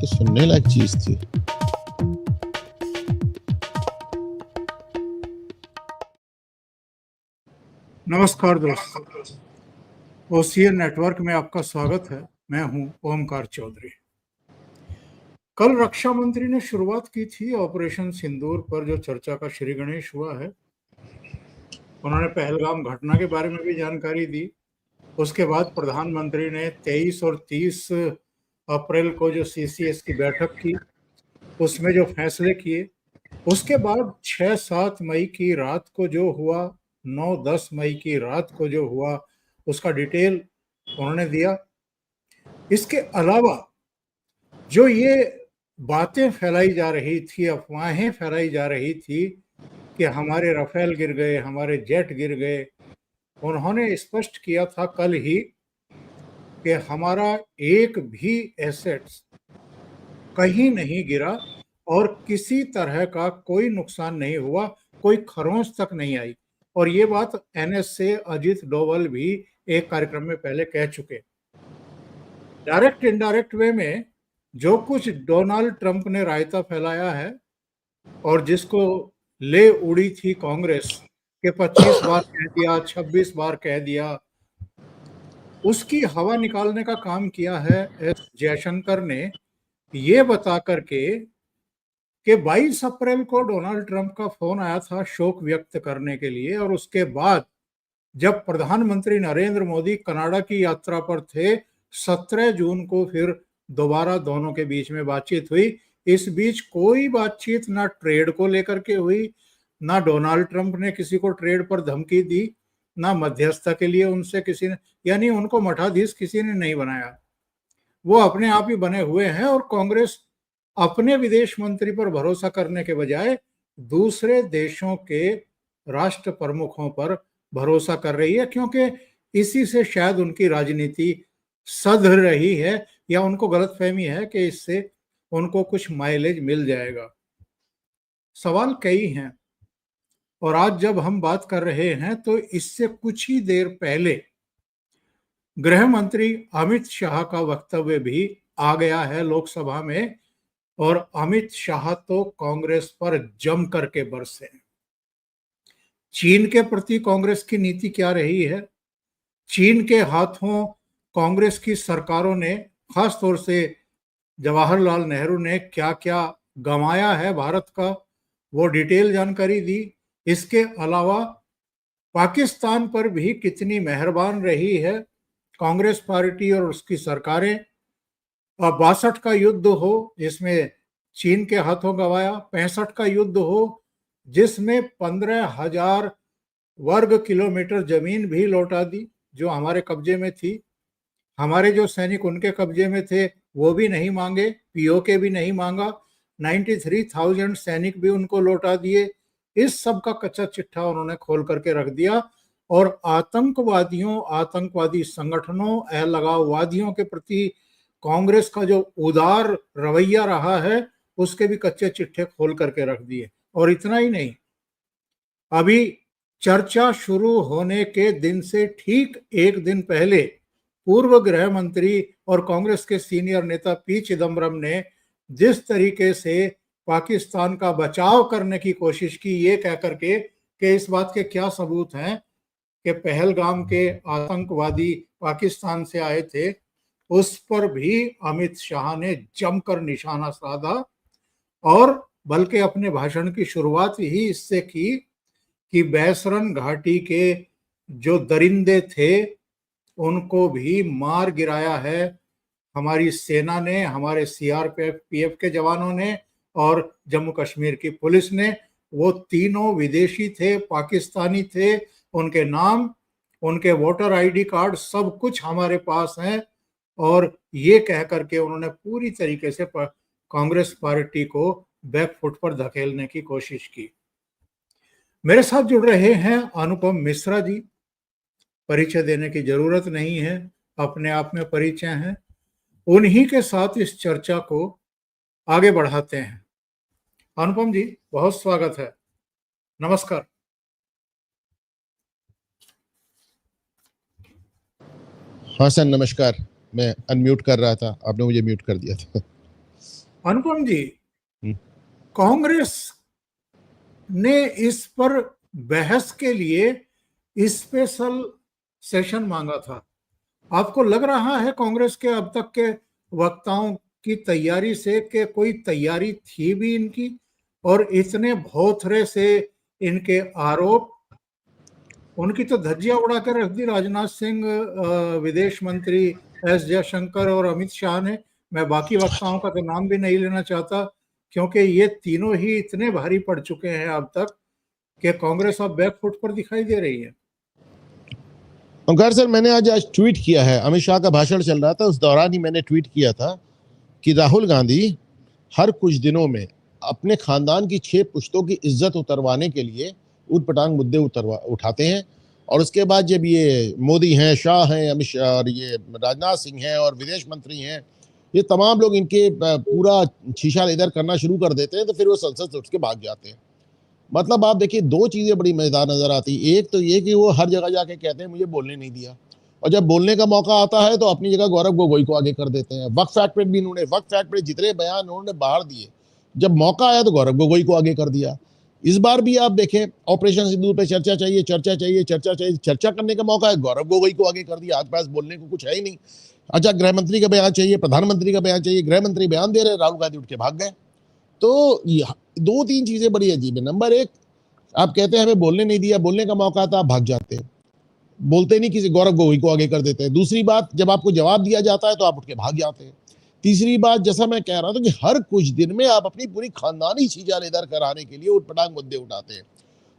तो सुनने लायक चीज थी। नमस्कार दोस्तों, ओसीएन नेटवर्क में आपका स्वागत है। मैं हूं ओमकार चौधरी। कल रक्षा मंत्री ने शुरुआत की थी ऑपरेशन सिंदूर पर, जो चर्चा का श्री गणेश हुआ है। उन्होंने पहलगाम घटना के बारे में भी जानकारी दी। उसके बाद प्रधानमंत्री ने 23 और 30 अप्रैल को जो सीसीएस की बैठक की, उसमें जो फैसले किए, उसके बाद 6-7 मई की रात को जो हुआ, 9-10 मई की रात को जो हुआ, उसका डिटेल उन्होंने दिया। इसके अलावा जो ये बातें फैलाई जा रही थी, अफवाहें फैलाई जा रही थी कि हमारे राफेल गिर गए, हमारे जेट गिर गए, उन्होंने स्पष्ट किया था कल ही कि हमारा एक भी एसेट्स कहीं नहीं गिरा और किसी तरह का कोई नुकसान नहीं हुआ, कोई खरोंच तक नहीं आई। और ये बात एनएसए अजीत डोवल भी एक कार्यक्रम में पहले कह चुके। डायरेक्ट इनडायरेक्ट वे में जो कुछ डोनाल्ड ट्रंप ने रायता फैलाया है और जिसको ले उड़ी थी कांग्रेस के 25 बार कह दिया, 26 बार कह दिया, उसकी हवा निकालने का काम किया है एस जयशंकर ने, ये बता करके कि 22 अप्रैल को डोनाल्ड ट्रंप का फोन आया था शोक व्यक्त करने के लिए, और उसके बाद जब प्रधानमंत्री नरेंद्र मोदी कनाडा की यात्रा पर थे, 17 जून को फिर दोबारा दोनों के बीच में बातचीत हुई। इस बीच कोई बातचीत ना ट्रेड को लेकर के हुई, ना डोनाल्ड ट्रंप ने किसी को ट्रेड पर धमकी दी, ना मध्यस्थता के लिए उनसे किसी ने, यानी उनको मठाधीश किसी ने नहीं बनाया। वो अपने आप ही बने हुए हैं। और कांग्रेस अपने विदेश मंत्री पर भरोसा करने के बजाय दूसरे देशों के राष्ट्र प्रमुखों पर भरोसा कर रही है, क्योंकि इसी से शायद उनकी राजनीति सध रही है, या उनको गलतफहमी है कि इससे उनको कुछ माइलेज मिल जाएगा। सवाल कई हैं, और आज जब हम बात कर रहे हैं तो इससे कुछ ही देर पहले गृह मंत्री अमित शाह का वक्तव्य भी आ गया है लोकसभा में, और अमित शाह तो कांग्रेस पर जम करके बरसे। चीन के प्रति कांग्रेस की नीति क्या रही है, चीन के हाथों कांग्रेस की सरकारों ने, खास तौर से जवाहरलाल नेहरू ने क्या क्या गंवाया है भारत का, वो डिटेल जानकारी दी। इसके अलावा पाकिस्तान पर भी कितनी मेहरबान रही है कांग्रेस पार्टी और उसकी सरकारें। 62 का युद्ध हो जिसमें चीन के हाथों गंवाया, 65 का युद्ध हो जिसमें 15,000 वर्ग किलोमीटर जमीन भी लौटा दी जो हमारे कब्जे में थी। हमारे जो सैनिक उनके कब्जे में थे वो भी नहीं मांगे, पीओके भी नहीं मांगा, 93,000 सैनिक भी उनको लौटा दिए। इस सब का कच्चा चिट्ठा उन्होंने खोल करके रख दिया, और आतंकवादियों, आतंकवादी संगठनों, अलगाववादियों के प्रति कांग्रेस का जो उदार रवैया रहा है उसके भी कच्चे चिट्ठे खोल करके रख दिए। और इतना ही नहीं, अभी चर्चा शुरू होने के दिन से ठीक एक दिन पहले पूर्व गृह मंत्री और कांग्रेस के सीनियर नेता पी चिदम्बरम ने जिस तरीके से पाकिस्तान का बचाव करने की कोशिश की, ये कह करके कि इस बात के क्या सबूत हैं कि पहलगाम के आतंकवादी पाकिस्तान से आए थे, उस पर भी अमित शाह ने जमकर निशाना साधा। और बल्कि अपने भाषण की शुरुआत ही इससे की कि बैसरन घाटी के जो दरिंदे थे उनको भी मार गिराया है हमारी सेना ने, हमारे सीआरपीएफ पीएफ के जवानों ने और जम्मू कश्मीर की पुलिस ने। वो तीनों विदेशी थे, पाकिस्तानी थे, उनके नाम, उनके वोटर आईडी कार्ड सब कुछ हमारे पास हैं। और ये कह करके उन्होंने पूरी तरीके से कांग्रेस पार्टी को बैकफुट पर धकेलने की कोशिश की। मेरे साथ जुड़ रहे हैं अनुपम मिश्रा जी, परिचय देने की जरूरत नहीं है, अपने आप में परिचय है। उन्हीं के साथ इस चर्चा को आगे बढ़ाते हैं। अनुपम जी, बहुत स्वागत है, नमस्कार। हाँ सर, नमस्कार। मैं अनम्यूट कर रहा था, आपने मुझे म्यूट कर दिया था। अनुपम जी, कांग्रेस ने इस पर बहस के लिए स्पेशल सेशन मांगा था। आपको लग रहा है कांग्रेस के अब तक के वक्ताओं की तैयारी से कि कोई तैयारी थी भी इनकी, और इतने भौथरे से इनके आरोप, उनकी तो धज्जियां उड़ा कर रख दी राजनाथ सिंह, विदेश मंत्री एस जयशंकर और अमित शाह ने। मैं बाकी वक्ताओं का तो नाम भी नहीं लेना चाहता, क्योंकि ये तीनों ही इतने भारी पड़ चुके हैं अब तक कि कांग्रेस अब बैकफुट पर दिखाई दे रही है। ओंकार सर, मैंने आज ट्वीट किया है, अमित शाह का भाषण चल रहा था, उस दौरान ही मैंने ट्वीट किया था कि राहुल गांधी हर कुछ दिनों में अपने खानदान की 6 पुश्तों की इज्जत उतरवाने के लिए ऊटपटांग मुद्दे उठाते हैं, और उसके बाद जब ये मोदी हैं, शाह हैं, अमित शाह और ये राजनाथ सिंह हैं और विदेश मंत्री हैं, ये तमाम लोग इनके पूरा शीशा लेदर करना शुरू कर देते हैं, तो फिर वो संसद से उठ के भाग जाते हैं। मतलब आप देखिए, 2 चीजें बड़ी मजेदार नजर आती। एक तो ये कि वो हर जगह जाके कहते हैं मुझे बोलने नहीं दिया, और जब बोलने का मौका आता है तो अपनी जगह गौरव गोगोई को आगे कर देते हैं। वक्फ एक्ट पे भी वक्फ एक्ट पे जितने बयान उन्होंने बाहर दिए, जब मौका आया तो गौरव गोगोई को आगे कर दिया। इस बार भी आप देखें, ऑपरेशन सिंदूर पे चर्चा चाहिए, चर्चा चाहिए, चर्चा चाहिए, चर्चा करने का मौका है, गौरव गोगोई को आगे कर दिया। आज पास बोलने को कुछ है ही नहीं। अच्छा, गृह मंत्री का बयान चाहिए, प्रधानमंत्री का बयान चाहिए, गृह मंत्री बयान दे रहे, राहुल गांधी उठ के भाग गए। तो 2-3 चीजें बड़ी अजीब है। नंबर 1, आप कहते हैं हमें बोलने नहीं दिया, बोलने का मौका आता, आप भाग जाते हैं, बोलते नहीं, किसी गौरव गोगोई को आगे कर देते हैं। दूसरी बात, जब आपको जवाब दिया जाता है तो आप उठ के भाग जाते हैं। तीसरी बात, जैसा मैं कह रहा था कि हर कुछ दिन में आप अपनी पूरी खानदानी शीजा लेदर कराने के लिए उठपटांग मुद्दे उठाते हैं।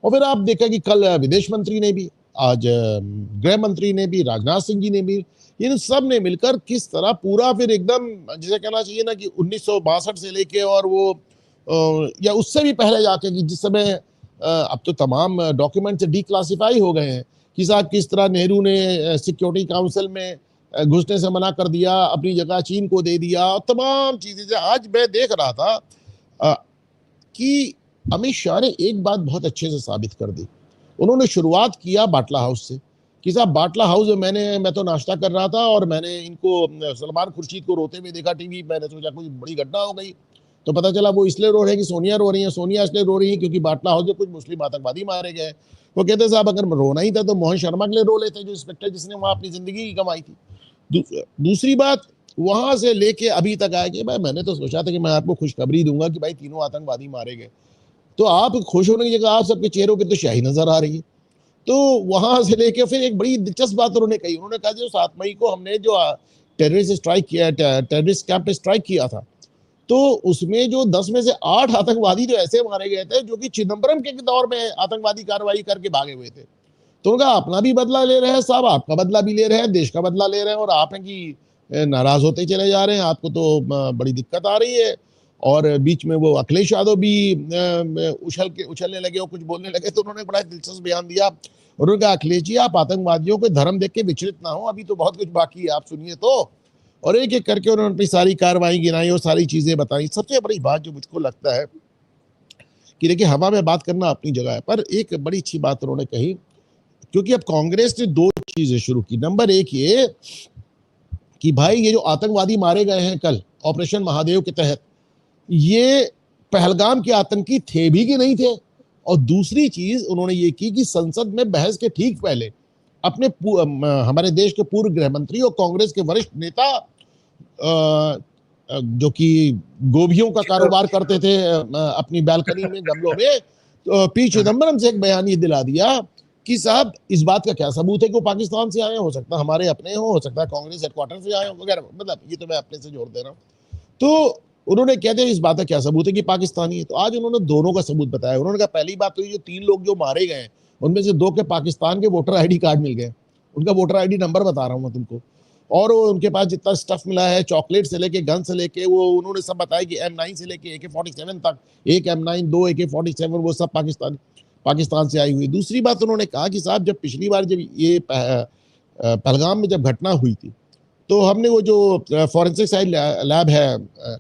और फिर आप देखा कि कल विदेश मंत्री ने भी, आज गृह मंत्री ने भी, राजनाथ सिंह जी ने भी, इन सब ने मिलकर किस तरह पूरा फिर एकदम, जिसे कहना चाहिए ना कि 1962 से लेके और वो या उससे भी पहले जाके, कि जिस समय अब तो तमाम डॉक्यूमेंट्स डिक्लासिफाई हो गए हैं, कि साहब किस तरह नेहरू ने सिक्योरिटी काउंसिल में घुसने से मना कर दिया, अपनी जगह चीन को दे दिया, तमाम चीजें। आज मैं देख रहा था कि अमित शाह ने एक बात बहुत अच्छे से साबित कर दी। उन्होंने शुरुआत किया बाटला हाउस से, कि साहब बाटला हाउस में मैं तो नाश्ता कर रहा था और मैंने इनको सलमान खुर्शीद को रोते हुए देखा टीवी। मैंने सोचा कोई बड़ी घटना हो गई, तो पता चला वो इसलिए रो रहे हैं कि सोनिया रो रही है। सोनिया इसलिए रो रही है क्योंकि बाटला हाउस में कुछ मुस्लिम आतंकवादी मारे गए। वो कहते साहब अगर रोना ही था तो मोहन शर्मा के लिए रो लेते, जो इंस्पेक्टर जिसने वहां अपनी जिंदगी की कमाई थी। दूसरी बात, वहां से लेके अभी तक आया कि भाई मैंने तो सोचा था कि मैं आपको खुशखबरी दूंगा कि भाई तीनों आतंकवादी मारे गए, तो आप खुश होने की जगह आप सबके चेहरों पर तो स्याही नजर आ रही है। तो वहां से लेके फिर एक बड़ी दिलचस्प बात उन्होंने कही। उन्होंने कहा जो 7 मई को हमने जो टेररिस्ट स्ट्राइक किया, टेररिस्ट कैंप पे स्ट्राइक किया था, तो उसमें जो 10 में से 8 आतंकवादी जो ऐसे मारे गए थे जो कि चिदम्बरम के दौर में आतंकवादी कार्रवाई करके भागे हुए थे। तो उनका अपना भी बदला ले रहे हैं साहब, आपका बदला भी ले रहे हैं, देश का बदला ले रहे हैं, और आप हैं कि नाराज होते चले जा रहे हैं। आपको तो बड़ी दिक्कत आ रही है। और बीच में वो अखिलेश यादव भी उछलने लगे और कुछ बोलने लगे, तो उन्होंने बड़ा दिलचस्प बयान दिया। उन्होंने कहा अखिलेश जी, आप आतंकवादियों को धर्म देख के विचलित ना हो, अभी तो बहुत कुछ बाकी है, आप सुनिए तो। और एक एक करके उन्होंने अपनी सारी कार्रवाई गिनाई और सारी चीजें बताई। सबसे बड़ी बात जो मुझको लगता है कि देखिए, हवा में बात करना अपनी जगह है, पर एक बड़ी अच्छी बात उन्होंने कही, क्योंकि अब कांग्रेस ने 2 चीजें शुरू की। नंबर 1 ये कि भाई ये जो आतंकवादी मारे गए हैं कल ऑपरेशन महादेव के तहत, ये पहलगाम के आतंकी थे भी कि नहीं थे। और दूसरी चीज उन्होंने ये की कि संसद में बहस के ठीक पहले अपने हमारे देश के पूर्व गृह मंत्री और कांग्रेस के वरिष्ठ नेता, जो कि गोभियों का कारोबार करते थे अपनी बालकनी में, गमलों में, तो पी चिदम्बरम से एक बयान ये दिला दिया कि साहब इस बात का क्या सबूत है कि वो पाकिस्तान से आए, हो सकता है हमारे अपने हो सकता है कांग्रेस हेडक्वार्टर से आए हो वगैरह। मतलब ये तो मैं अपने से जोड़ दे रहा हूँ। तो उन्होंने कहते हैं इस बात का क्या सबूत है कि पाकिस्तानी है। तो आज उन्होंने दोनों का सबूत बताया। उन्होंने कहा पहली बात तो ये, जो 3 लोग जो मारे गए उनमें से 2 के पाकिस्तान के वोटर आईडी कार्ड मिल गए। उनका वोटर आईडी नंबर बता रहा हूं मैं तुमको। और वो उनके पास जितना स्टफ मिला है, चॉकलेट से लेके गन से लेके, वो उन्होंने सब बताया कि M9 से लेके AK-47 तक, एक M9, 2 AK-47, वो सब पाकिस्तान से आई हुई। दूसरी बात उन्होंने कहा कि साहब जब पिछली बार जब ये पहलगाम में जब घटना हुई थी, तो हमने वो जो फॉरेंसिक साइंस लैब है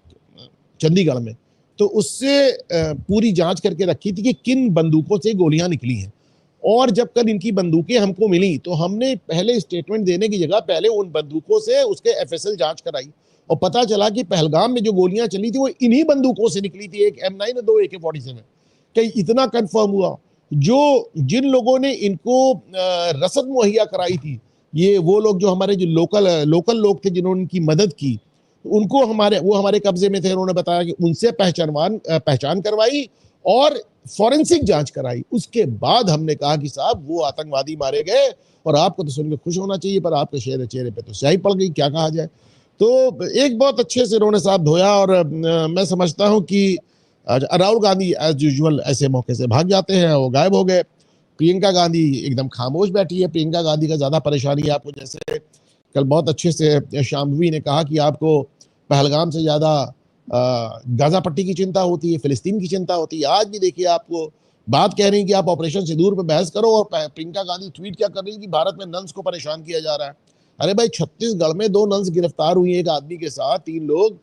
चंडीगढ़ में, तो उससे पूरी जांच करके रखी थी कि किन बंदूकों से गोलियां निकली हैं। और जब कल इनकी बंदूकें हमको मिली, तो हमने पहले स्टेटमेंट देने की जगह पहले उन बंदूकों से उसके FSL जांच कराई, और पता चला कि पहलगाम में जो गोलियां चली थी वो इन्हीं बंदूकों से निकली थी, एक M9 और 2 AK-47। कहीं इतना कंफर्म हुआ। जिन लोगों ने इनको रसद मुहैया कराई थी, ये वो लोग जो हमारे जो लोकल लोग थे जिन्होंने इनकी मदद की, उनको हमारे कब्जे में थे। उन्होंने बताया कि उनसे पहचान करवाई और फॉरेंसिक जांच कराई। उसके बाद हमने कहा कि साहब वो आतंकवादी मारे गए, और आपको तो सुनकर खुश होना चाहिए, पर आपके चेहरे पे तो स्याही पड़ गई, क्या कहा जाए। तो एक बहुत अच्छे से उन्होंने साहब धोया, और मैं समझता हूं कि राहुल गांधी एज यूजुअल ऐसे मौके से भाग जाते हैं, वो गायब हो गए। प्रियंका गांधी एकदम खामोश बैठी है। प्रियंका गांधी का ज्यादा परेशानी है आपको, जैसे कल बहुत अच्छे से शाम्भवी ने कहा कि आपको पहलगाम से ज्यादा गाजा पट्टी की चिंता होती है, फिलिस्तीन की चिंता होती है। आज भी देखिए आपको बात कह रही है कि आप ऑपरेशन सिंदूर पे बहस करो, और प्रियंका गांधी ट्वीट क्या कर रही है कि भारत में नन्स को परेशान किया जा रहा है। अरे भाई, छत्तीसगढ़ में 2 नन्स गिरफ्तार हुई, एक आदमी के साथ 3 लोग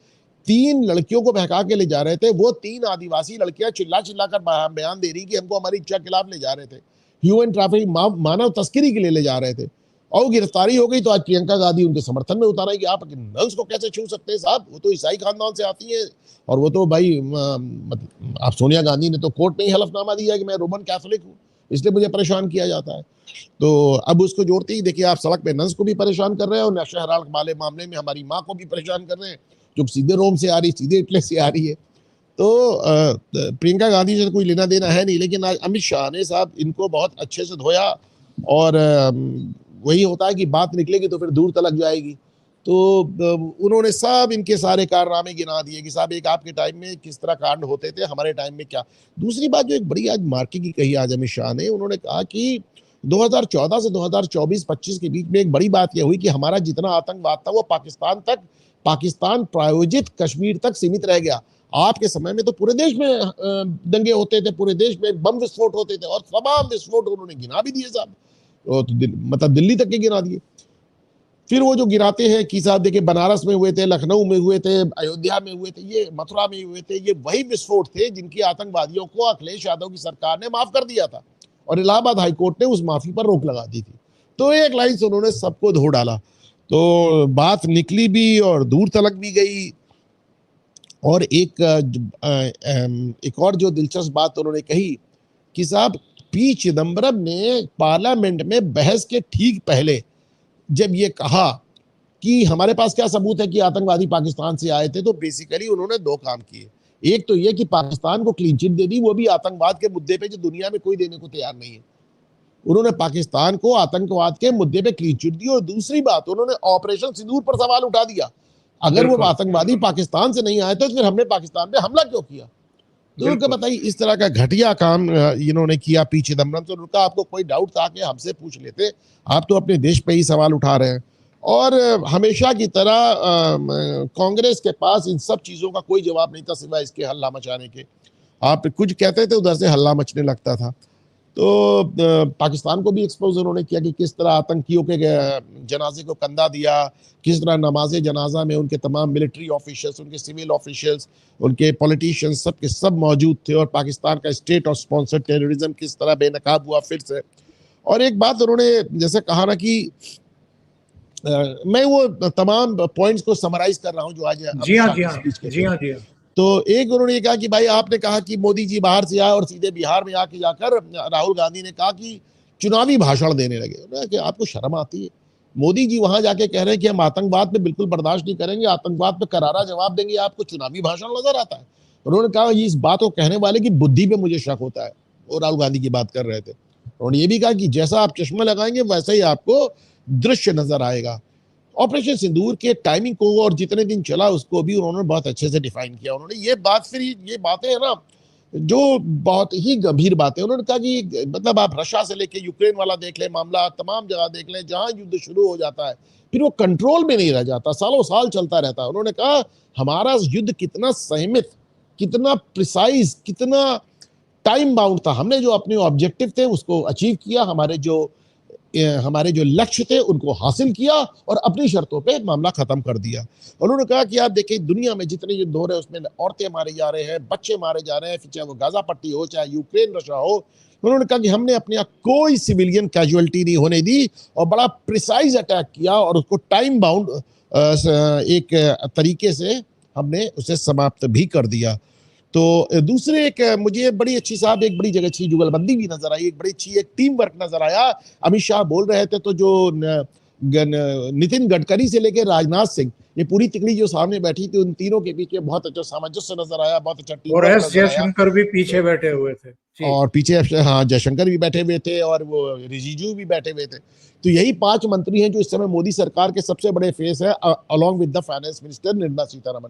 3 लड़कियों को बहका के ले जा रहे थे। वो 3 आदिवासी लड़कियां चिल्ला कर बयान दे रही कि हमको हमारी इच्छा के खिलाफ ले जा रहे थे, ह्यूमन ट्रैफिकिंग, मानव तस्करी के लिए ले जा रहे थे, और गिरफ्तारी हो गई। तो आज प्रियंका गांधी उनके समर्थन में उतारा है कि आप नन्स को कैसे छू सकते हैं साहब, वो तो ईसाई खानदान से आती है, और वो तो भाई आप सोनिया गांधी ने तो कोर्ट में ही हलफनामा दिया कि मैं रोमन कैथोलिक हूँ, इसलिए मुझे परेशान किया जाता है। तो अब उसको जोड़ते ही देखिए आप सड़क पे नन्स को भी परेशान कर रहे हैं, और नशा हराम वाले मामले में हमारी माँ को भी परेशान कर रहे हैं, जो सीधे रोम से आ रही, सीधे इटली से आ रही है। तो प्रियंका गांधी से कोई लेना देना है नहीं, लेकिन आज अमित शाह ने साहब इनको बहुत अच्छे से धोया, और वही होता है कि बात निकलेगी तो फिर दूर तलक जाएगी। तो उन्होंने सब इनके सारे कारनामे गिना दिए कि साहब एक आपके टाइम में किस तरह कांड होते थे, हमारे टाइम में क्या। दूसरी बात जो एक बड़ी आज मार्के की कही आज अमित शाह ने, उन्होंने कहा कि 2014 से 2024-25 के बीच में एक बड़ी बात यह हुई कि हमारा जितना आतंकवाद था वो पाकिस्तान प्रायोजित कश्मीर तक सीमित रह गया। आपके समय में तो पूरे देश में दंगे होते थे, पूरे देश में बम विस्फोट होते थे, और तमाम विस्फोट उन्होंने गिना भी दिए साहब, तो मतलब दिल्ली तक के गिना दिए। फिर वो जो गिराते हैं कि साहब देखिए बनारस में हुए थे, लखनऊ में हुए थे, अयोध्या में हुए थे, ये मथुरा में हुए थे, ये वही विस्फोट थे जिनकी आतंकवादियों को अखिलेश यादव की सरकार ने माफ कर दिया था, और इलाहाबाद हाईकोर्ट ने उस माफी पर रोक लगा दी थी। तो एक लाइन से उन्होंने सबको धो डाला, तो बात निकली भी और दूर तलक भी गई। और एक और जो दिलचस्प बात उन्होंने कही कि साहब पी चिदम्बरम ने पार्लियामेंट में बहस के ठीक पहले जब ये कहा कि हमारे पास क्या सबूत है कि आतंकवादी पाकिस्तान से आए थे, तो बेसिकली उन्होंने 2 काम किए। एक तो ये कि पाकिस्तान को क्लीन चिट दे दी, वो भी आतंकवाद के मुद्दे पे जो दुनिया में कोई देने को तैयार नहीं है। उन्होंने पाकिस्तान को आतंकवाद के मुद्दे पे क्लीन चिट दी, और दूसरी बात उन्होंने ऑपरेशन सिंदूर पर सवाल उठा दिया। अगर वो आतंकवादी पाकिस्तान से नहीं आए तो फिर हमने पाकिस्तान पे हमला क्यों किया। तो उनको बताइए, इस तरह का घटिया काम इन्होंने किया पी चिदम्बरम। तो उनका आपको कोई डाउट था कि हमसे पूछ लेते, आप तो अपने देश पे ही सवाल उठा रहे हैं। और हमेशा की तरह कांग्रेस के पास इन सब चीजों का कोई जवाब नहीं था सिवाय इसके हल्ला मचाने के। आप कुछ कहते थे उधर से हल्ला मचने लगता था। तो पाकिस्तान को भी एक्सपोज उन्होंने किया कि किस तरह आतंकियों के जनाजे को कंधा दिया, किस तरह नमाजे जनाजा में उनके तमाम मिलिट्री ऑफिशियल्स, उनके सिविल ऑफिशियल्स, उनके पॉलिटिशियंस सब के सब मौजूद थे, और पाकिस्तान का स्टेट और स्पॉन्सर्ड टेररिज्म किस तरह बेनकाब हुआ फिर से। और एक बात उन्होंने जैसे कहा ना कि मैं वो तमाम पॉइंट्स को समराइज कर रहा हूं जो आज जी हाँ। तो एक उन्होंने ये कहा कि भाई आपने कहा कि मोदी जी बाहर से आए और सीधे बिहार में आके जाकर राहुल गांधी ने कहा कि चुनावी भाषण देने लगे। कि आपको शर्म आती है? मोदी जी वहां जाके कह रहे हैं कि हम आतंकवाद पे बिल्कुल बर्दाश्त नहीं करेंगे, आतंकवाद पे करारा जवाब देंगे, आपको चुनावी भाषण नजर आता है? उन्होंने कहा इस बात को कहने वाले की बुद्धि पे मुझे शक होता है। वो राहुल गांधी की बात कर रहे थे। उन्होंने ये भी कहा कि जैसा आप चश्मा लगाएंगे वैसा ही आपको दृश्य नजर आएगा। ऑपरेशन सिंदूर के टाइमिंग को और जितने दिन चला उसको भी उन्होंने बहुत अच्छे से डिफाइन किया। उन्होंने ये बातें है ना जो बहुत ही गंभीर बातें। उन्होंने कहा कि मतलब आप रशिया से लेके यूक्रेन वाला देख लें, मामला तमाम जगह देख लें, जहां युद्ध शुरू हो जाता है फिर वो कंट्रोल में नहीं रह जाता, सालों साल चलता रहता है। उन्होंने कहा हमारा युद्ध कितना संयमित, कितना प्रिसाइज, कितना टाइम बाउंड था। हमने जो अपने ऑब्जेक्टिव थे उसको अचीव किया, हमारे जो लक्ष्य थे उनको हासिल किया और अपनी शर्तों पे मामला खत्म कर दिया। उन्होंने कहा कि आप देखिए दुनिया में जितने युद्ध हो रहे हैं उसमें औरतें मारे जा रहे हैं, बच्चे मारे जा रहे हैं, चाहे वो गाजा पट्टी हो, चाहे यूक्रेन रशिया हो। उन्होंने कहा कि हमने अपने यहाँ कोई सिविलियन कैजुअलिटी नहीं होने दी और बड़ा प्रिसाइज अटैक किया और उसको टाइम बाउंड एक तरीके से हमने उसे समाप्त भी कर दिया। तो दूसरे एक मुझे बड़ी अच्छी साहब एक बड़ी जगह अच्छी जुगलबंदी भी नजर आई, एक बड़ी अच्छी एक टीम वर्क नजर आया। अमित शाह बोल रहे थे तो जो नितिन गडकरी से लेकर राजनाथ सिंह, ये पूरी तिकड़ी जो सामने बैठी थी, उन तीनों के बीच में बहुत अच्छा सामंजस्य नजर आया, बहुत अच्छा टीम और वर्क एस नजर आया। जयशंकर भी पीछे बैठे हुए थे जी। और पीछे हाँ जयशंकर भी बैठे हुए थे और वो रिजिजू भी बैठे हुए थे। तो यही 5 मंत्री हैं जो इस समय मोदी सरकार के सबसे बड़े फेस है, along with the finance minister Nirmala Sitharaman.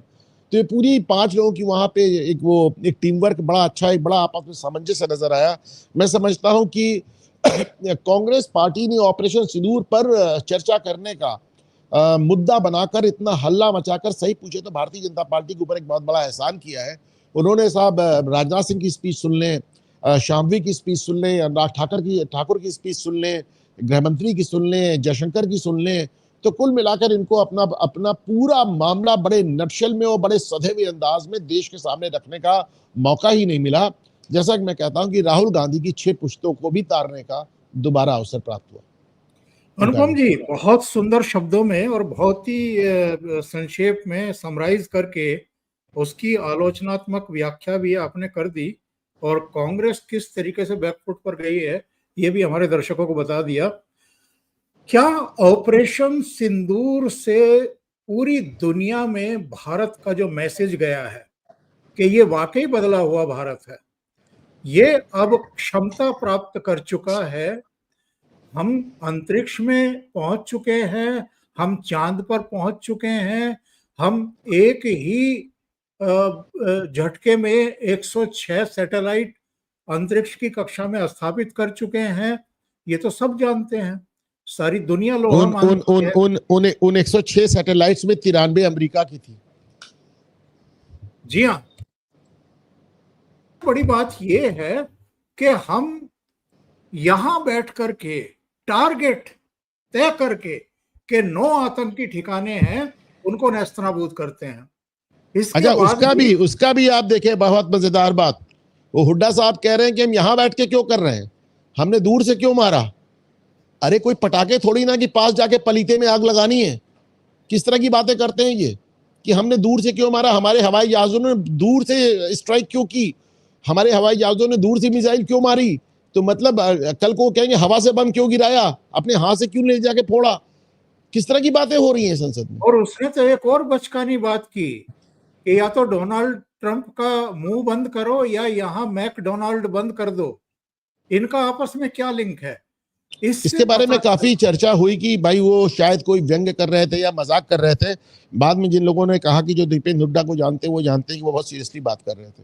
तो ये पूरी 5 लोगों की वहां पे एक टीम वर्क बड़ा अच्छा, एक बड़ा आपस में सामंजस्य नजर आया। मैं समझता हूं कि कांग्रेस पार्टी ने ऑपरेशन सिंदूर पर चर्चा करने का मुद्दा बनाकर इतना हल्ला मचाकर, सही पूछे तो भारतीय जनता पार्टी के ऊपर एक बहुत बड़ा एहसान किया है। उन्होंने साहब राजनाथ सिंह की स्पीच सुन लें, शामवी की स्पीच सुन लें, अनुराग ठाकुर की स्पीच सुन लें, गृह मंत्री की सुन लें, जयशंकर की सुन लें, तो कुल मिलाकर इनको अपना अपना पूरा मामला बड़े नटशल में और बड़े सधे हुए अंदाज में देश के सामने रखने का मौका ही नहीं मिला। जैसा कि मैं कहता हूं कि राहुल गांधी की 6 पुश्तों को भी तारने का दोबारा अवसर प्राप्त हुआ। अनुपम जी, बहुत सुंदर शब्दों में और बहुत ही संक्षेप में समराइज करके उसकी आलोचनात्मक व्याख्या भी आपने कर दी, और कांग्रेस किस तरीके से बैकफुट पर गई है ये भी हमारे दर्शकों को बता दिया। क्या ऑपरेशन सिंदूर से पूरी दुनिया में भारत का जो मैसेज गया है कि ये वाकई बदला हुआ भारत है, ये अब क्षमता प्राप्त कर चुका है, हम अंतरिक्ष में पहुंच चुके हैं, हम चांद पर पहुंच चुके हैं, हम एक ही झटके में 106 सैटेलाइट अंतरिक्ष की कक्षा में स्थापित कर चुके हैं, ये तो सब जानते हैं, सारी दुनिया लोहा मानती है। उन 106 सैटेलाइट्स में 93 अमेरिका की थी। जी हाँ, बड़ी बात ये है कि हम यहां बैठ करके टारगेट तय करके कि 9 आतंकी ठिकाने हैं उनको नेस्तनाबूद करते हैं। अच्छा, उसका भी आप देखें, बहुत मजेदार बात, वो हुड्डा साहब कह रहे हैं कि हम यहां बैठ के क्यों कर रहे हैं, हमने दूर से क्यों मारा। अरे कोई पटाखे थोड़ी ना कि पास जाके पलीते में आग लगानी है। किस तरह की बातें करते हैं ये कि हमने दूर से क्यों मारा, हमारे हवाई जहाजों ने दूर से स्ट्राइक क्यों की, हमारे हवाई जहाजों ने दूर से मिसाइल क्यों मारी। तो मतलब कल को कहेंगे हवा से बम क्यों गिराया, अपने हाथ से क्यों ले जाके फोड़ा। किस तरह की बातें हो रही हैं संसद में। और उसने तो एक और बचकानी बात की कि या तो डोनाल्ड ट्रंप का मुंह बंद करो या यहां मैकडोनाल्ड बंद कर दो। इनका आपस में क्या लिंक है, इसके बारे में काफी चर्चा हुई कि भाई वो शायद कोई व्यंग्य कर रहे थे या मजाक कर रहे थे। बाद में जिन लोगों ने कहा कि जो दीपेंद्र हुड्डा को जानते हैं वो जानते हैं कि वो बहुत सीरियसली बात कर रहे थे।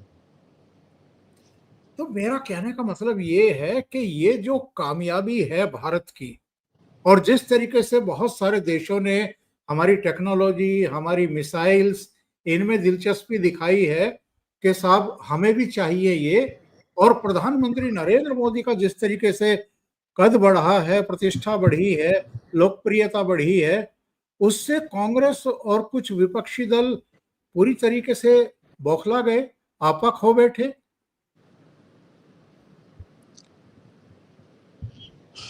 तो मेरा कहने का मतलब ये है कि ये जो कामयाबी है भारत की, और जिस तरीके से बहुत सारे देशों ने हमारी टेक्नोलॉजी, हमारी मिसाइल्स, इनमें दिलचस्पी दिखाई है कि साहब हमें भी चाहिए ये, और प्रधानमंत्री नरेंद्र मोदी का जिस तरीके से कद बढ़ा है, प्रतिष्ठा बढ़ी है, लोकप्रियता बढ़ी है, उससे कांग्रेस और कुछ विपक्षी दल पूरी तरीके से बौखला गए, आपा खो बैठे।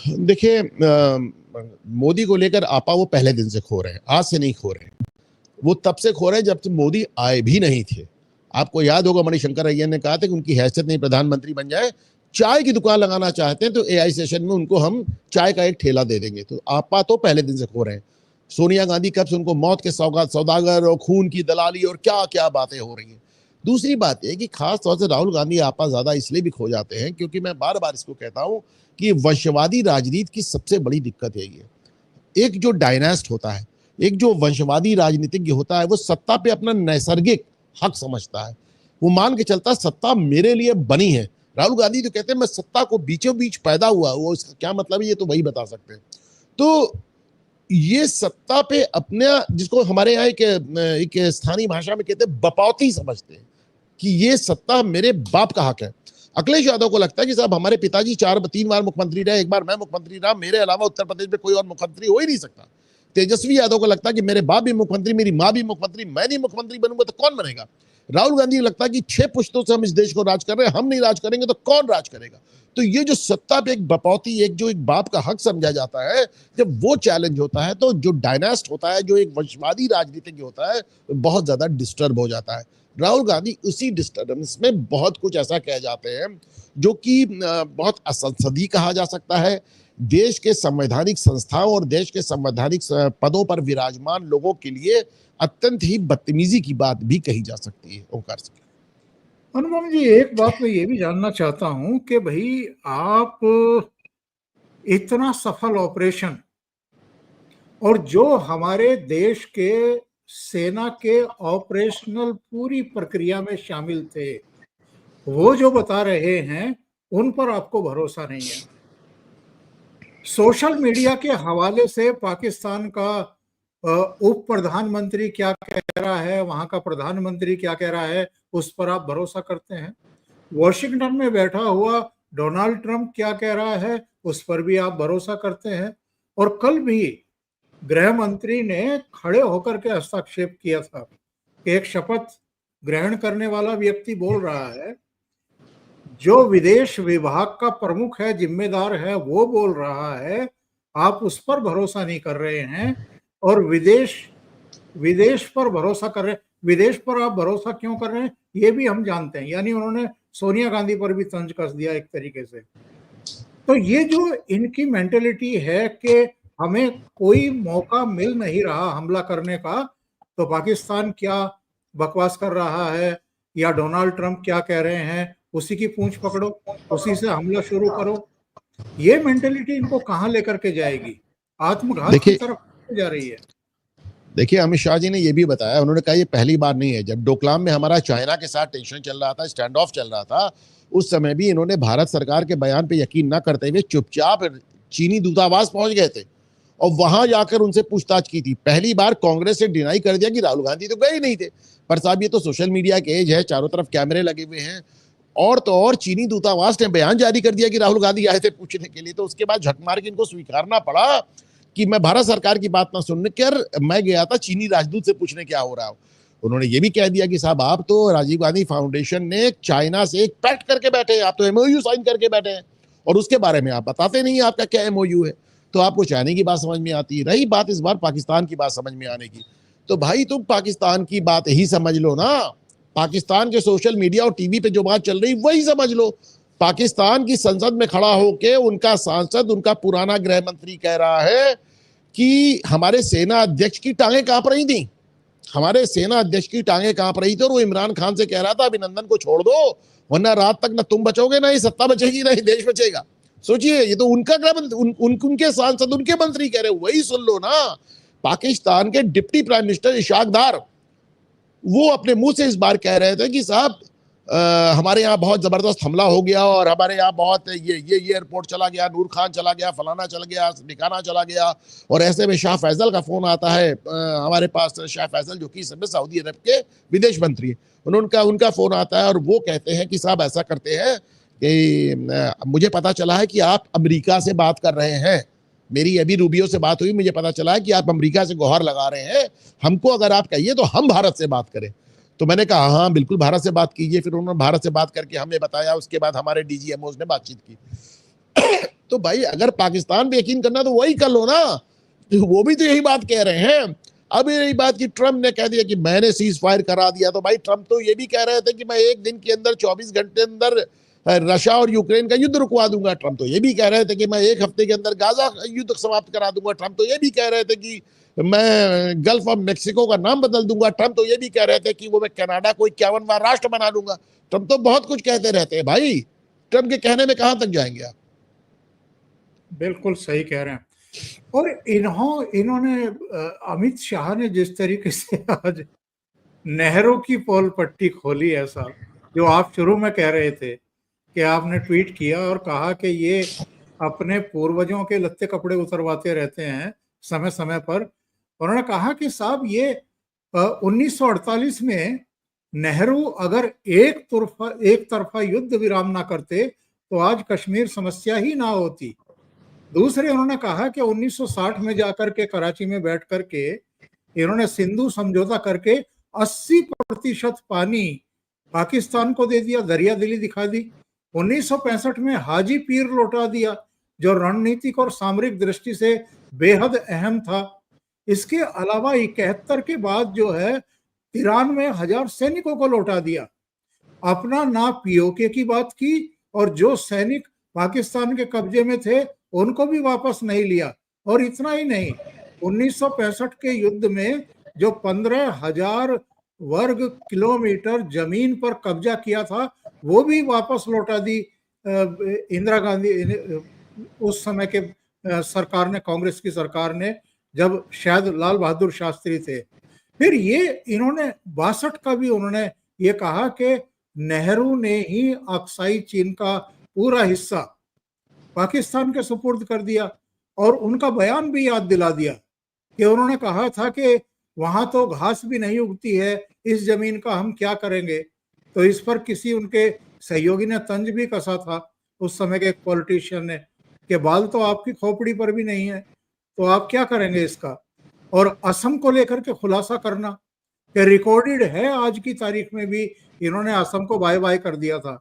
देखिए, मोदी को लेकर आपा वो पहले दिन से खो रहे हैं, आज से नहीं खो रहे हैं। वो तब से खो रहे हैं जब से मोदी आए भी नहीं थे। आपको याद होगा मणिशंकर अय्यर ने कहा था कि उनकी हैसियत नहीं प्रधानमंत्री बन जाए, चाय की दुकान लगाना चाहते हैं तो एआई सेशन में उनको हम चाय का एक ठेला दे देंगे। तो आपा तो पहले दिन से खो रहे हैं। सोनिया गांधी कब से उनको मौत के सौदागर और खून की दलाली और क्या क्या बातें हो रही हैं। दूसरी बात है कि खास तौर से राहुल गांधी आपा ज्यादा इसलिए भी खो जाते हैं क्योंकि मैं बार बार इसको कहता हूं कि वंशवादी राजनीति की सबसे बड़ी दिक्कत है ये। एक जो डायनास्ट होता है, एक जो वंशवादी राजनीतिज्ञ होता है, वो सत्ता पे अपना नैसर्गिक हक समझता है। वो मान के चलता सत्ता मेरे लिए बनी है। राहुल गांधी तो कहते हैं मैं सत्ता को बीचों बीच पैदा हुआ, वो इसका क्या मतलब है ये तो वही बता सकते हैं। तो ये सत्ता पे अपने, जिसको हमारे यहाँ एक स्थानीय भाषा में कहते हैं बपौती समझते हैं कि ये सत्ता मेरे बाप का हक है। अखिलेश यादव को लगता है कि साहब हमारे पिताजी 3 बार मुख्यमंत्री रहे, एक बार मैं मुख्यमंत्री रहा, मेरे अलावा उत्तर प्रदेश में कोई और मुख्यमंत्री हो ही नहीं सकता। तेजस्वी यादव को लगता है कि मेरे बाप भी मुख्यमंत्री, मेरी माँ भी मुख्यमंत्री, मैं नहीं मुख्यमंत्री बनूंगा तो कौन बनेगा। राहुल गांधी को लगता है कि 6 पुश्तों से हम इस देश को राज कर रहे हैं, हम नहीं राज करेंगे तो कौन राज करेगा। तो ये जो सत्ता पे एक बपौती, एक जो एक बाप का हक समझा जाता है, जब वो चैलेंज होता है तो जो डायनास्ट होता है, जो एक वंशवादी राजनीतिक होता है, बहुत ज्यादा डिस्टर्ब हो जाता है। राहुल गांधी उसी डिस्टर्बेंस में बहुत कुछ ऐसा कह जाते हैं जो कि बहुत असंसदीय कहा जा सकता है। देश के संवैधानिक संस्थाओं और देश के संवैधानिक पदों पर विराजमान लोगों के लिए अत्यंत ही बदतमीजी की बात भी कही जा सकती है। ओंकार सिंह, अनुपम जी, एक बात मैं ये भी जानना चाहता हूं कि भाई आप इतना सफल ऑपरेशन और जो हमारे देश के सेना के ऑपरेशनल पूरी प्रक्रिया में शामिल थे, वो जो बता रहे हैं उन पर आपको भरोसा नहीं है। सोशल मीडिया के हवाले से पाकिस्तान का उप प्रधानमंत्री क्या कह रहा है, वहां का प्रधानमंत्री क्या कह रहा है, उस पर आप भरोसा करते हैं। वॉशिंगटन में बैठा हुआ डोनाल्ड ट्रंप क्या कह रहा है, उस पर भी आप भरोसा करते हैं। और कल भी गृह मंत्री ने खड़े होकर के हस्तक्षेप किया था कि एक शपथ ग्रहण करने वाला व्यक्ति बोल रहा है, जो विदेश विभाग का प्रमुख है, जिम्मेदार है, वो बोल रहा है, आप उस पर भरोसा नहीं कर रहे हैं और विदेश पर भरोसा कर रहे हैं। विदेश पर आप भरोसा क्यों कर रहे हैं ये भी हम जानते हैं। यानी उन्होंने सोनिया गांधी पर भी तंज कस दिया एक तरीके से। तो ये जो इनकी मेंटेलिटी है कि हमें कोई मौका मिल नहीं रहा हमला करने का, तो पाकिस्तान क्या बकवास कर रहा है या डोनाल्ड ट्रंप क्या कह रहे हैं उसी की पूंछ पकड़ो, उसी से हमला शुरू करो, ये मेंटेलिटी इनको कहां लेकर के जाएगी? आत्मघात की तरफ जा रही है। देखिए, अमित शाह जी ने यह भी बताया, उन्होंने कहा ये पहली बार नहीं है। जब डोकलाम में हमारा चाइना के साथ टेंशन चल रहा था, स्टैंड ऑफ चल रहा था, उस समय भी इन्होंने भारत सरकार के बयान पे यकीन न करते हुए चुपचाप चीनी दूतावास पहुंच गए थे और वहां जाकर उनसे पूछताछ की थी। पहली बार कांग्रेस से डिनाई कर दिया कि राहुल गांधी तो गए ही नहीं थे। पर साहब, ये तो सोशल मीडिया के एज है, चारों तरफ कैमरे लगे हुए हैं, और तो और चीनी दूतावास ने बयान जारी कर दिया कि राहुल गांधी आए थे पूछने के लिए। तो उसके बाद झक मार के इनको स्वीकारना पड़ा कि मैं भारत सरकार की बात ना सुनकर मैं गया था चीनी राजदूत से पूछने क्या हो रहा हो। उन्होंने ये भी कह दिया कि साहब, आप तो राजीव गांधी फाउंडेशन ने चाइना से एक पैक्ट करके बैठे हैं, आप तो एमओयू साइन करके बैठे हैं और उसके बारे में आप बताते नहीं आपका क्या एमओयू है। तो आपको चाइना की बात समझ में आती है। रही बात इस बार पाकिस्तान की बात समझ में आने की, तो भाई तुम पाकिस्तान की बात ही समझ लो ना। पाकिस्तान के सोशल मीडिया और टीवी पे जो बात चल रही वही समझ लो। पाकिस्तान की संसद में खड़ा होकर उनका सांसद, उनका पुराना गृह मंत्री कह रहा है कि हमारे सेना अध्यक्ष की टांगें कांप रही थी, हमारे सेना अध्यक्ष की टांगें कांप रही थी और वो इमरान खान से कह रहा था अभिनंदन को छोड़ दो, वरना रात तक ना तुम बचोगे, ना ये सत्ता बचेगी, ना ये देश बचेगा। सोचिए, ये तो उनका गृह मंत्री, उनके सांसद, उनके मंत्री कह रहे, वही सुन लो ना। पाकिस्तान के डिप्टी प्राइम मिनिस्टर इशाक डार, वो अपने मुंह से इस बार कह रहे थे कि साहब हमारे यहाँ बहुत जबरदस्त हमला हो गया और हमारे यहाँ बहुत ये एयरपोर्ट चला गया, नूर खान चला गया, फलाना चला गया, निकाना चला गया। और ऐसे में शाह फैसल का फोन आता है हमारे पास, शाह फैसल जो कि इस समय सऊदी अरब के विदेश मंत्री है, उनका फोन आता है और वो कहते हैं कि साहब ऐसा करते हैं कि मुझे पता चला है कि आप अमेरिका से बात कर रहे हैं, मेरी अभी रूबियो से बात हुई, मुझे पता चला है कि आप अमेरिका से गुहार लगा रहे हैं, हमको अगर आप कहिए तो हम भारत से बात करें। तो मैंने कहा हाँ बिल्कुल भारत से बात कीजिए। फिर उन्होंने भारत से बात करके हमें बताया, उसके बाद हमारे डीजीएमओ ने बातचीत की। तो भाई अगर पाकिस्तान पे यकीन करना तो वही कर लो ना, वो भी तो यही बात कह रहे हैं। अब यही बात कि ट्रम्प ने कह दिया कि मैंने सीज फायर करा दिया, तो भाई ट्रम्प तो ये भी कह रहे थे कि मैं एक दिन के अंदर 24 घंटे अंदर रशिया और यूक्रेन का युद्ध रुकवा दूंगा। ट्रम्प तो ये भी कह रहे थे कि मैं एक हफ्ते के अंदर गाजा युद्ध समाप्त करा दूंगा। ट्रम्प तो ये भी कह रहे थे कि मैं गल्फ ऑफ मेक्सिको का नाम बदल दूंगा। ट्रम्प तो ये भी कह रहे थे कि वो मैं कनाडा को 51वां राष्ट्र बना दूंगा। ट्रम्प तो बहुत कुछ कहते रहते हैं भाई, ट्रम्प के कहने में कहां तक जाएंगे आप? बिल्कुल सही कह रहे हैं। और इन्होंने अमित शाह ने जिस तरीके से आज नेहरू की पोल पट्टी खोली है साहब, जो आप शुरू में कह रहे थे कि आपने ट्वीट किया और कहा कि ये अपने पूर्वजों के लत्ते कपड़े उतरवाते रहते हैं समय समय पर। उन्होंने कहा कि साहब ये 1948 में नेहरू अगर एक तरफा युद्ध विराम ना करते तो आज कश्मीर समस्या ही ना होती। दूसरे उन्होंने कहा कि 1960 में जाकर के कराची में बैठ करके इन्होंने सिंधु समझौता करके 80% पानी पाकिस्तान को दे दिया, दरिया दिली दिखा दी। 1965 में हाजी पीर लौटा दिया, जो रणनीतिक और सामरिक दृष्टि से बेहद अहम था। इसके अलावा 71 के बाद जो है 93,000 सैनिकों को लौटा दिया। अपना ना पीओके की बात की, और जो सैनिक पाकिस्तान के कब्जे में थे उनको भी वापस नहीं लिया। और इतना ही नहीं, 1965 के युद्ध में जो 15,000 वर्ग किलोमीटर जमीन पर कब्जा किया था वो भी वापस लौटा दी इंदिरा गांधी, उस समय के सरकार ने, कांग्रेस की सरकार ने, जब शायद लाल बहादुर शास्त्री थे। फिर ये इन्होंने 62 का भी उन्होंने ये कहा कि नेहरू ने ही अक्साई चीन का पूरा हिस्सा पाकिस्तान के सुपुर्द कर दिया। और उनका बयान भी याद दिला दिया कि उन्होंने कहा था कि वहां तो घास भी नहीं उगती है, इस जमीन का हम क्या करेंगे। तो इस पर किसी उनके सहयोगी ने तंज भी कसा था, उस समय के एक पॉलिटिशियन ने, कि बाल तो आपकी खोपड़ी पर भी नहीं है, तो आप क्या करेंगे इसका। और असम को लेकर के खुलासा करना कि रिकॉर्डेड है, आज की तारीख में भी इन्होंने असम को बाय बाय कर दिया था।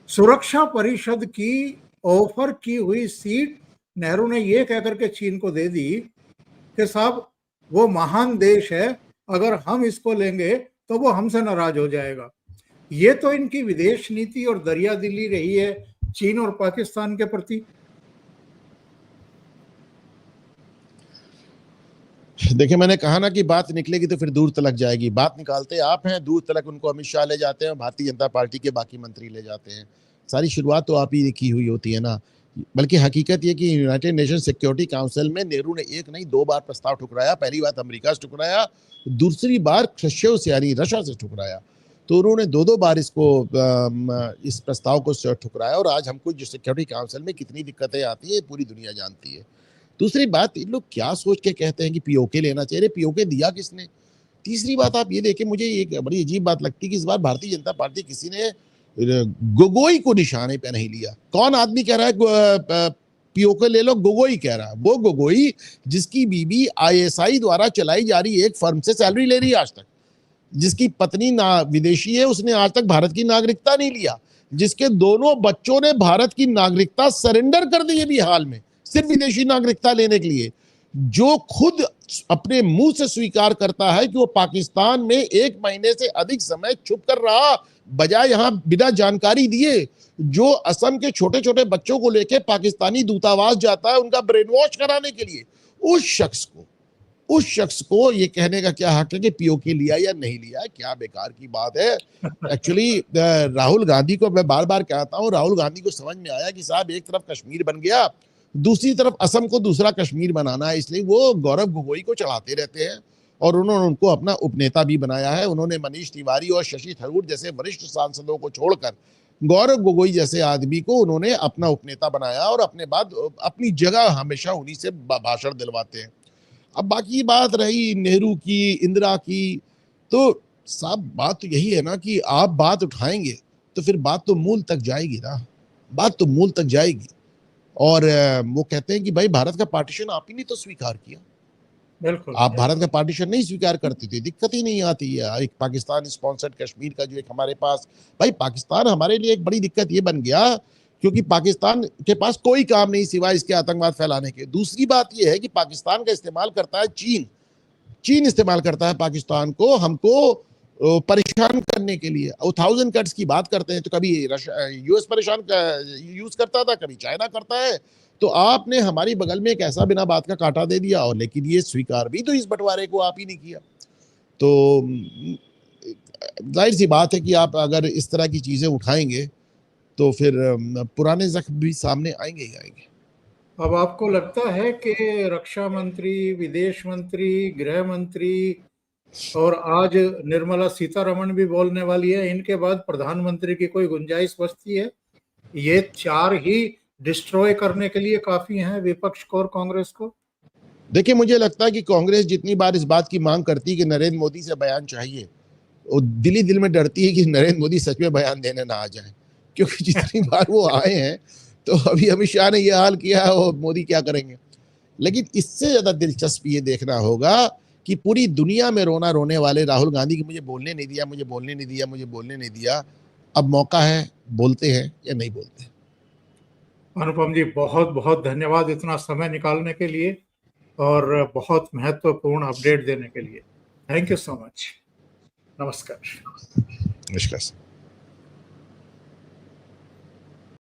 सुरक्षा परिषद की ऑफर की हुई सीट नेहरू ने ये कहकर के चीन को दे दी कि साहब वो महान देश है, अगर हम इसको लेंगे तो वो हमसे नाराज हो जाएगा। ये तो इनकी विदेश नीति और दरिया दिली रही है चीन और पाकिस्तान के प्रति। देखिए, मैंने कहा ना कि बात निकलेगी तो फिर दूर तलक जाएगी। बात निकालते आप हैं, दूर तलक उनको अमित शाह ले जाते हैं, भारतीय जनता पार्टी के बाकी मंत्री ले जाते हैं। सारी शुरुआत तो आप ही की हुई होती है ना। बल्कि हकीकत ये कि यूनाइटेड नेशन सिक्योरिटी काउंसिल में नेहरू ने एक नहीं 2 बार प्रस्ताव ठुकराया। पहली बार अमेरिका से ठुकराया, दूसरी बार ख्रश्चेव से यानी रशिया से ठुकराया। तो उन्होंने 2 बार इस प्रस्ताव को ठुकराया। और आज हमको जो सिक्योरिटी काउंसिल में कितनी दिक्कतें आती है पूरी दुनिया जानती है। दूसरी बात, इन लोग क्या सोच के कहते हैं कि पीओके लेना चाहिए। पीओके दिया किसने? तीसरी बात आप ये देखें, मुझे एक बड़ी अजीब बात लगती है कि इस बार भारतीय जनता पार्टी किसी ने गोगोई को निशाने पे नहीं लिया। कौन आदमी कह रहा है पीओके ले लो? गोगोई कह रहा है। वो गोगोई जिसकी बीबी आईएसआई द्वारा चलाई जा रही एक फर्म से सैलरी ले रही है आज तक, जिसकी पत्नी विदेशी है, उसने आज तक भारत की नागरिकता नहीं लिया, जिसके दोनों बच्चों ने भारत की नागरिकता सरेंडर कर दी है भी हाल में, सिर्फ विदेशी नागरिकता लेने के लिए, जो खुद अपने मुंह से स्वीकार करता है कि वो पाकिस्तान में 1 महीने से अधिक समय छुप कर रहा, बजाय यहां बिना जानकारी दिए जो असम के छोटे छोटे बच्चों को लेकर पाकिस्तानी दूतावास जाता है उनका ब्रेन वॉश कराने के लिए। उस शख्स को ये कहने का क्या हक है कि पीओके लिया या नहीं लिया? क्या बेकार की बात है। एक्चुअली राहुल गांधी को मैं बार बार कहता हूं, राहुल गांधी को समझ में आया कि साहब एक तरफ कश्मीर बन गया, दूसरी तरफ असम को दूसरा कश्मीर बनाना है, इसलिए वो गौरव गोगोई को चढ़ाते रहते हैं। और उन्होंने उनको अपना उपनेता भी बनाया है। उन्होंने मनीष तिवारी और शशि थरूर जैसे वरिष्ठ सांसदों को छोड़कर गौरव गोगोई जैसे आदमी को उन्होंने अपना उपनेता बनाया, और अपने बाद अपनी जगह हमेशा उन्हीं से भाषण दिलवाते हैं। अब बाकी बात रही नेहरू की, इंदिरा की, तो साहब बात तो यही है ना कि आप बात उठाएंगे तो फिर बात तो मूल तक जाएगी ना, बात तो मूल तक जाएगी। और वो कहते हैं कि भाई भारत का पार्टीशन आप ही ने तो स्वीकार किया। बिल्कुल, आप भारत का पार्टीशन नहीं स्वीकार करते थे, दिक्कत ही नहीं आती है। एक पाकिस्तान स्पॉन्सर्ड कश्मीर का जो एक हमारे पास, भाई पाकिस्तान हमारे लिए एक बड़ी दिक्कत ये बन गया क्योंकि पाकिस्तान के पास कोई काम नहीं सिवाय इसके आतंकवाद फैलाने के। दूसरी बात यह है कि पाकिस्तान का इस्तेमाल करता है चीन इस्तेमाल करता है पाकिस्तान को, हमको परेशान करने के लिए। 1000 कट्स की बात करते हैं तो कभी यूएस परेशान यूज करता था, कभी चाइना करता है। तो आपने हमारी बगल में एक ऐसा बिना बात का कांटा दे दिया, और लेकिन ये स्वीकार भी तो इस बंटवारे को आप ही नहीं किया। तो जाहिर सी बात है कि आप अगर इस तरह की चीजें उठाएंगे तो फिर पुराने जख्म भी सामने आएंगे ही आएंगे। अब आपको लगता है कि रक्षा मंत्री, विदेश मंत्री, गृह मंत्री और आज निर्मला सीतारमण भी बोलने वाली है, इनके बाद प्रधानमंत्री की कोई गुंजाइश बचती है? ये 4 ही डिस्ट्रॉय करने के लिए काफी हैं विपक्ष को और कांग्रेस को? देखिए, मुझे लगता है कि कांग्रेस जितनी बार इस बात की मांग करती है कि नरेंद्र मोदी से बयान चाहिए, वो दिल में डरती है कि नरेंद्र मोदी सच में बयान देने ना आ जाए, क्योंकि जितनी बार वो आए हैं तो अभी अमित शाह ने यह हाल किया है, वो मोदी क्या करेंगे। लेकिन इससे ज्यादा दिलचस्प ये देखना होगा कि पूरी दुनिया में रोना रोने वाले राहुल गांधी की मुझे बोलने नहीं दिया, मुझे बोलने नहीं दिया, मुझे बोलने नहीं दिया। अब मौका है, बोलते हैं या नहीं बोलते। अनुपम जी, बहुत बहुत धन्यवाद इतना समय निकालने के लिए और बहुत महत्वपूर्ण अपडेट देने के लिए। Thank you so much. नमस्कार। नमस्कार।